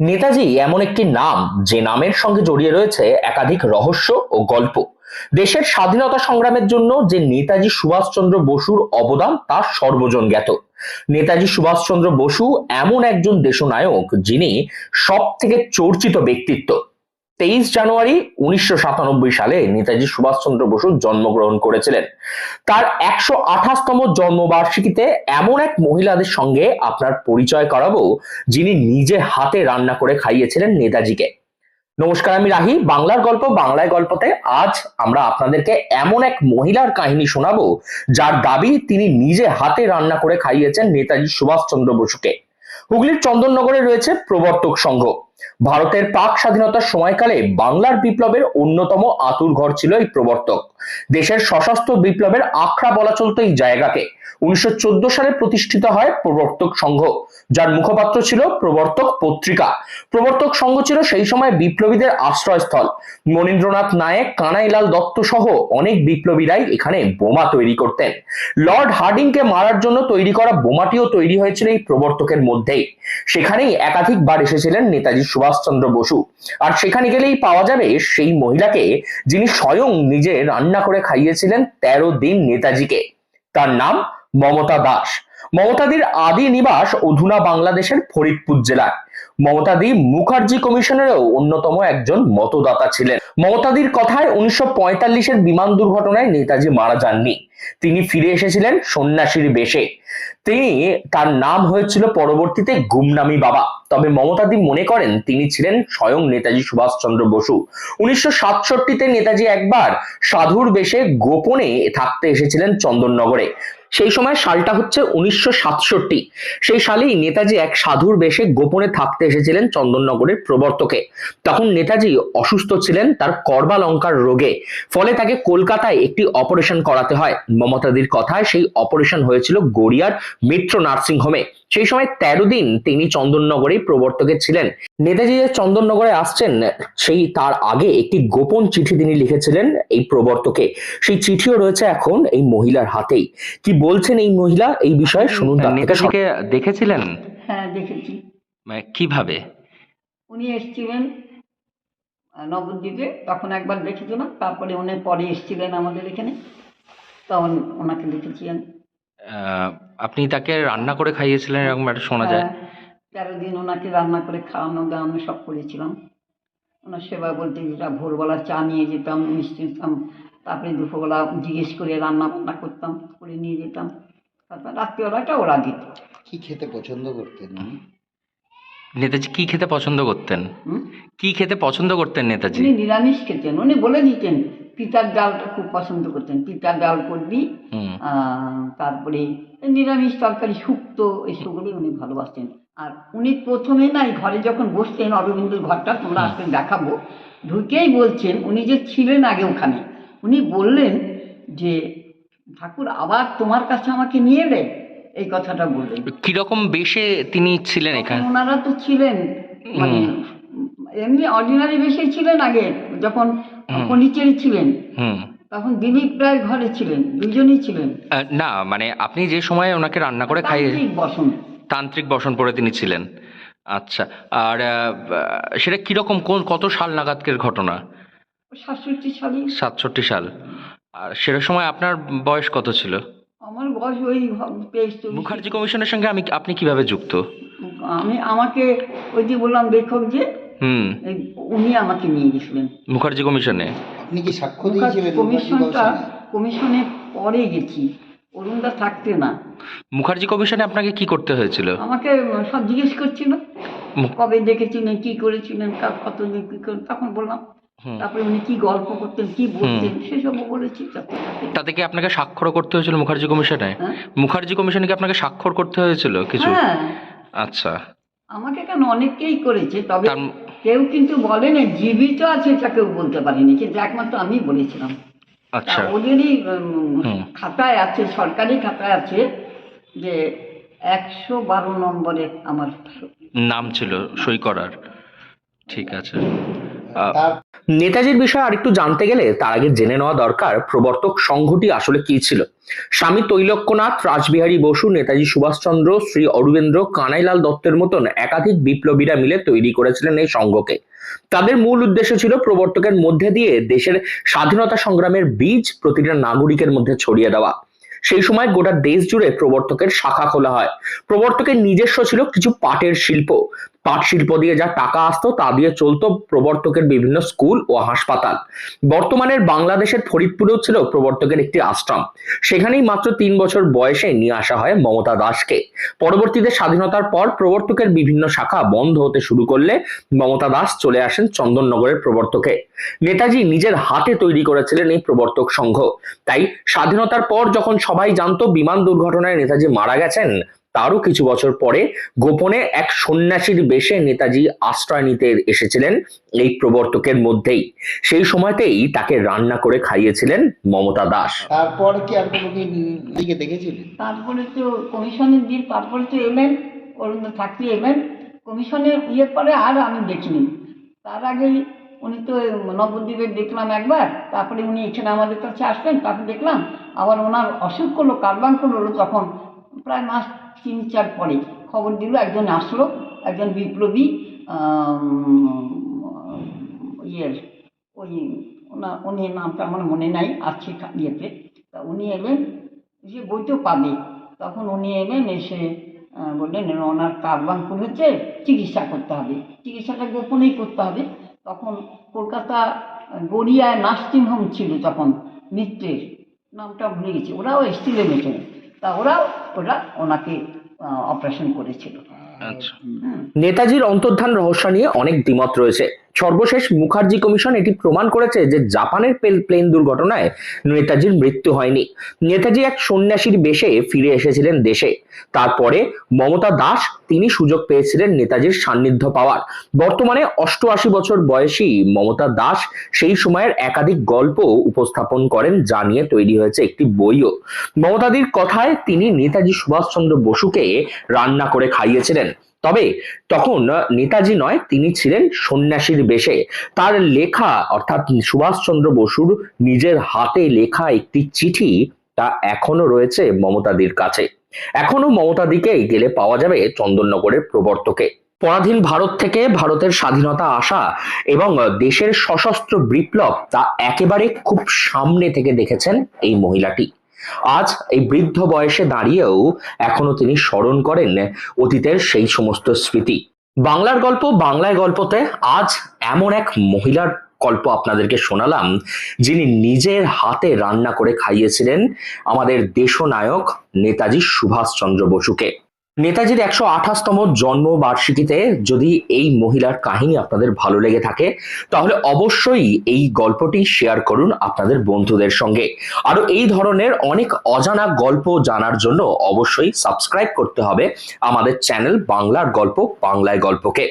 নেতাজি এমন একটি নাম যে নামের সঙ্গে জড়িয়ে রয়েছে একাধিক রহস্য ও গল্প। দেশের স্বাধীনতা সংগ্রামের জন্য যে নেতাজি সুভাষচন্দ্র বসুর অবদান তা সর্বজন জ্ঞাত। নেতাজি সুভাষচন্দ্র বসু এমন একজন দেশনায়ক যিনি সব থেকে চর্চিত ব্যক্তিত্ব। 23 জানুয়ারি 1997 সালে নেতাজি সুভাষচন্দ্র বসু জন্মগ্রহণ করেছিলেন। তার 128তম জন্মবার্ষিকীতে এমন এক মহিলাদের সঙ্গে আপনার পরিচয় করাবো যিনি নিজে হাতে রান্না করে খাইয়েছিলেন নেতাজিকে। নমস্কার, আমি রাহি। বাংলার গল্প বাংলায় গল্পতে আজ আমরা আপনাদেরকে এমন এক মহিলার কাহিনী শোনাবো যার দাবি তিনি নিজে হাতে রান্না করে খাইয়েছেন নেতাজি সুভাষচন্দ্র বসুকে। হুগলির চন্দননগরে রয়েছে প্রবর্তক সংঘ। ভারতের প্রাক স্বাধীনতার সময়কালে বাংলার বিপ্লবের অন্যতম আঁতুড়ঘর ছিল এই প্রবর্তক। দেশের সশস্ত্র বিপ্লবের আখড়া বলা চলতো এই জায়গাকে। 1914 সালে প্রতিষ্ঠিত হয় প্রবর্তক সংঘ, যার মুখপাত্র ছিল প্রবর্তক পত্রিকা। প্রবর্তক সংঘ ছিল সেই সময় বিপ্লবীদের আশ্রয়স্থল। মনীন্দ্রনাথ নায়েক, কানাইলাল দত্ত সহ অনেক বিপ্লবীরাই এখানে বোমা তৈরি করতেন। লর্ড হার্ডিংকে মারার জন্য তৈরি করা বোমাটিও তৈরি হয়েছিল এই প্রবর্তকের মধ্যেই। সেখানেই একাধিকবার এসেছিলেন নেতাজি সুভাষচন্দ্র বসু। আর সেখানে গেলেই পাওয়া যাবে সেই মহিলাকে যিনি স্বয়ং নিজে রান্না করে খাইয়েছিলেন 13 দিন নেতাজিকে। তার নাম মমতা দাস। মমতাদির আদি নিবাস অধুনা বাংলাদেশের ফরিদপুর জেলায়। মমতাদি মুখার্জি কমিশনেরও অন্যতম একজন মতদাতা ছিলেন। মমতাদির কথায় 1945-এর বিমান দুর্ঘটনায় নেতাজি মারা যাননি, তিনি ফিরে এসেছিলেন সন্ন্যাসীর বেশে। তিনি তার নাম হয়েছিল পরবর্তীতে গুমনামি বাবা। তবে মমতাদি মনে করেন তিনি ছিলেন স্বয়ং নেতাজি সুভাষচন্দ্র বসু। 1967-তে নেতাজি একবার সাধুর বেশে গোপনে থাকতে এসেছিলেন চন্দননগরে। সেই সময় সালটা হচ্ছে 1967। সেই সালেই নেতাজি এক সাধুর বেশে গোপনে থাকতে এসেছিলেন চন্দননগরের প্রবর্তকে। তখন নেতাজি অসুস্থ ছিলেন তার কর্বালঙ্কার রোগে, ফলে তাকে কলকাতায় একটি অপারেশন করাতে হয়। মমতাদির কথায় সেই অপারেশন হয়েছিল গড়িয়ার মিত্র নার্সিং হোমে। সেই সময় 13 দিন তিনি চন্দননগরেই প্রবর্তকে ছিলেন। নেতাজি যে চন্দননগরে আসছেন সেই তার আগে একটি গোপন চিঠি তিনি লিখেছিলেন এই প্রবর্তকে। সেই চিঠিও রয়েছে এখন এই মহিলার হাতেই। কি বলছেন এই মহিলা এই বিষয়ে শুনুন। নেতাজিকে দেখেছিলেন? হ্যাঁ, দেখেছি। মানে কিভাবে? উনি এসেছিলেন নবদ্বীপে, তখন একবার দেখেছিলাম, তারপরে উনি পরে এসেছিলেন আমাদের এখানে, তখন ওনাকে দেখেছি আমি। আহ, আপনি তাকে রান্না করে খাইয়েছিলেন এরকম একটা শোনা যায়। হ্যাঁ, 13 দিন ওনাকে রান্না করে খাওয়ানো দাওয়ানো সব করেছিলাম। ওনার সেবা বলতে যেটা ভোরবেলা চা নিয়ে যেতাম, মিষ্টি দিতাম, তারপরে দুপুরবেলা জিজ্ঞেস করে রান্না বান্না করতাম, করে নিয়ে যেতাম, তারপর রাত্রিবেলাটা ওরা দিত। কি খেতে পছন্দ করতেন উনি? নেতাজি কি খেতে পছন্দ করতেন? হুম? কি খেতে পছন্দ করতেন নেতাজি? উনি নিরামিষ খেতেন। উনি বলে দিতেন পিতার ডালটা খুব পছন্দ করতেন, পিতার ডাল করবি, হুম। তারপরে নিরামিষ তরকারি, শুক্তো, এসবগুলি উনি ভালোবাসতেন। আর উনি প্রথমে নাই ঘরে যখন বসতেন, অরবিন্দর ঘরটা তোমরা আসলে দেখাবো, ঢুকেই বলছেন, উনি যে ছিলেন আগে ওখানে, উনি বললেন যে ঠাকুর আবার তোমার কাছে আমাকে নিয়ে এলে, এই কথাটা বললেন। কিরকম বেশে তিনি ছিলেন এখানে? ওনারা তো ছিলেন মানে এমনি অর্ডিনারি বেশি ছিলেন আগে, যখন পন্ডিচেরি ছিলেন হুম। তখন দিলীপ রায়ের ঘরে ছিলেন, দুজনেই ছিলেন। না মানে আপনি যে সময় ওনাকে রান্না করে খাইয়ে তান্ত্রিক বসন। তান্ত্রিক বসন পড়ে তিনি ছিলেন। আচ্ছা। আর সেটা কিরকম কত সাল নাগাদকের ঘটনা? 67 সালে। 67 সাল। আর সেটার সময় আপনার বয়স কত ছিল? আমার বয়স ওই 23-24। মুখার্জি কমিশনের সঙ্গে আপনি কিভাবে যুক্ত? আমাকে ওই যে বললাম লেখক যে, উনি আমাকে নিয়ে গেছিলেন মুখার্জি কমিশনে। আপনি কি সাক্ষ্য দিয়েছিলেন? কমিশনে পরে গেছি, অরুণদা থাকতে না। মুখার্জি কমিশনে আপনাকে কি করতে হয়েছিল? আমাকে সব জিজ্ঞেস করছিল, কবে দেখেছিলেন, কি করেছিলেন, কতদিন কি করেন, তখন বললাম। তারপরে উনি কি গল্প করতেন, কি বলতেন, সেসব বলেছি। তাতে কি আপনাকে স্বাক্ষর করতে হয়েছিল মুখার্জি কমিশনে? মুখার্জি কমিশনে কি আপনাকে স্বাক্ষর করতে হয়েছিল কিছু? হ্যাঁ। আচ্ছা। আমাকে কেন, অনেককেই করেছে, তবে কেউ কিন্তু বলেনি জীবিত আছে, এটা কেউ বলতে পারেনি, কিন্তু একমাত্র আমি বলেছিলাম। আচ্ছা। ওদেরই খাতায় আছে, সরকারি খাতায় আছে যে 112 নম্বরে আমার নাম ছিল সই করার। ঠিক আছে। তার নেতাজির বিষয়ে আরেকটু জানতে গেলে তার আগে জেনে নেওয়া দরকার প্রবর্তক সংঘটি আসলে কি ছিল। স্বামী তৈলক্যনাথ, রাসবিহারী বসু, নেতাজি সুভাষচন্দ্র, শ্রী অরবিন্দ, কানাইলাল দত্তের মতন একাধিক বিপ্লবীরা মিলে তৈরি করেছিলেন এই সংঘকে। তাদের মূল উদ্দেশ্য ছিল প্রবর্তকের মধ্যে দিয়ে দেশের স্বাধীনতা সংগ্রামের বীজ প্রতিটা নাগরিকের মধ্যে ছড়িয়ে দেওয়া। সেই সময় গোটা দেশ জুড়ে প্রবর্তকের শাখা খোলা হয়। প্রবর্তকের নিজস্ব ছিল কিছু পাটের শিল্প। পাট শিল্প দিয়ে যা টাকা আসতো তা দিয়ে চলতো প্রবর্তকের বিভিন্ন স্কুল ও হাসপাতাল। বর্তমানের বাংলাদেশের ফরিদপুরেও ছিল প্রবর্তকের একটি আশ্রম। সেখানেই মাত্র 3 বছর বয়সে নিয়ে আসা হয় মমতা দাসকে। পরবর্তীতে স্বাধীনতার পর প্রবর্তকের বিভিন্ন শাখা বন্ধ হতে শুরু করলে মমতা দাস চলে আসেন চন্দননগরের প্রবর্তকে। নেতাজি নিজের হাতে তৈরি করেছিলেন এই প্রবর্তক সংঘ। তাই স্বাধীনতার পর যখন সবাই জানতো বিমান দুর্ঘটনায় নেতাজি মারা গেছেন, তারও কিছু বছর পরে গোপনে এক সন্ন্যাসীর বেশে নেতাজি আশ্রয় নিতে এসেছিলেন এই প্রবর্তকের মধ্যেই। সেই সময়তেই তাকে রান্না করে খাইয়েছিলেন মমতা দাস। তারপর কি আর কোনোদিন দিকে দেখেছিলেন? তারপরে তো কমিশনের দিন, তারপরে তো এলেন, অরুণ থাকতে এলেন কমিশনের ইয়ের পরে, আর আমি দেখিনি। তার আগেই উনি তো নবদ্বীপের দেখলাম একবার, তারপরে উনি এখানে আমাদের কাছে আসলেন, তারপরে দেখলাম। আবার ওনার অসুখ করলো, কার্বাঙ্ক হলো, তখন প্রায় মাস 3-4 পরে খবর দিল একজন আসলো, একজন বিপ্লবী ইয়ের ওই উনি নামটা আমার মনে নাই, আছে ইয়েতে। তা উনি এলেন, যে বইতেও পাবে। তখন উনি এলেন, এসে বললেন ওনার কার্বাঙ্কুর হচ্ছে, চিকিৎসা করতে হবে, চিকিৎসাটা গোপনেই করতে হবে। তখন কলকাতা গড়িয়ায় নার্সিং হোম ছিল, তখন মিত্রের নামটা ভুলে গেছি, ওরাও এসেছিলেন এখানে। তা ওরা ওনাকে অপারেশন করেছিল। আচ্ছা। নেতাজির অন্তর্ধান রহস্য নিয়ে অনেক দ্বিমত রয়েছে। সর্বশেষ মুখার্জি কমিশন এটি প্রমাণ করেছে যে জাপানের প্লেন দুর্ঘটনায় নেতাজির মৃত্যু হয়নি। নেতাজি এক সন্ন্যাসীর বেশে ফিরে এসেছিলেন দেশে। তারপরে মমতা দাস, তিনি সুযোগ পেয়েছিলেন নেতাজির সান্নিধ্য পাওয়ার। বর্তমানে 88 বছর বয়সী মমতা দাস সেই সময়ের একাধিক গল্প উপস্থাপন করেন, যা নিয়ে তৈরি হয়েছে একটি বইও। মমতাদির কথায় তিনি নেতাজি সুভাষচন্দ্র বসুকে রান্না করে খাইয়েছিলেন। তবে তখন নেতাজি নয়, তিনি ছিলেন সন্ন্যাসীর বেশে। তার লেখা, অর্থাৎ সুভাষচন্দ্র বসুর নিজের হাতে লেখা একটি চিঠি, তা এখনো রয়েছে মমতাদির কাছে। এখনো মমতাদিকে গেলে পাওয়া যাবে চন্দননগরের প্রবর্তকে। পরাধীন ভারত থেকে ভারতের স্বাধীনতা আসা এবং দেশের সশস্ত্র বিপ্লব, তা একেবারে খুব সামনে থেকে দেখেছেন এই মহিলাটি। আজ এই বৃদ্ধ বয়সে দাঁড়িয়েও এখনো তিনি স্মরণ করেন অতীতের সেই সমস্ত স্মৃতি। বাংলার গল্প বাংলায় গল্পতে আজ এমন এক মহিলার গল্প আপনাদেরকে শোনালাম, যিনি নিজের হাতে রান্না করে খাইয়েছিলেন আমাদের দেশনায়ক নেতাজি সুভাষচন্দ্র বসুকে। নেতাজির 128তম জন্মবার্ষিকীতে যদি এই মহিলার কাহিনী আপনাদের ভালো লেগে থাকে, তাহলে অবশ্যই এই গল্পটি শেয়ার করুন আপনাদের বন্ধুদের সঙ্গে। আরো এই ধরনের অনেক অজানা গল্প জানার জন্য অবশ্যই সাবস্ক্রাইব করতে হবে আমাদের চ্যানেল বাংলার গল্প বাংলায় গল্পকে।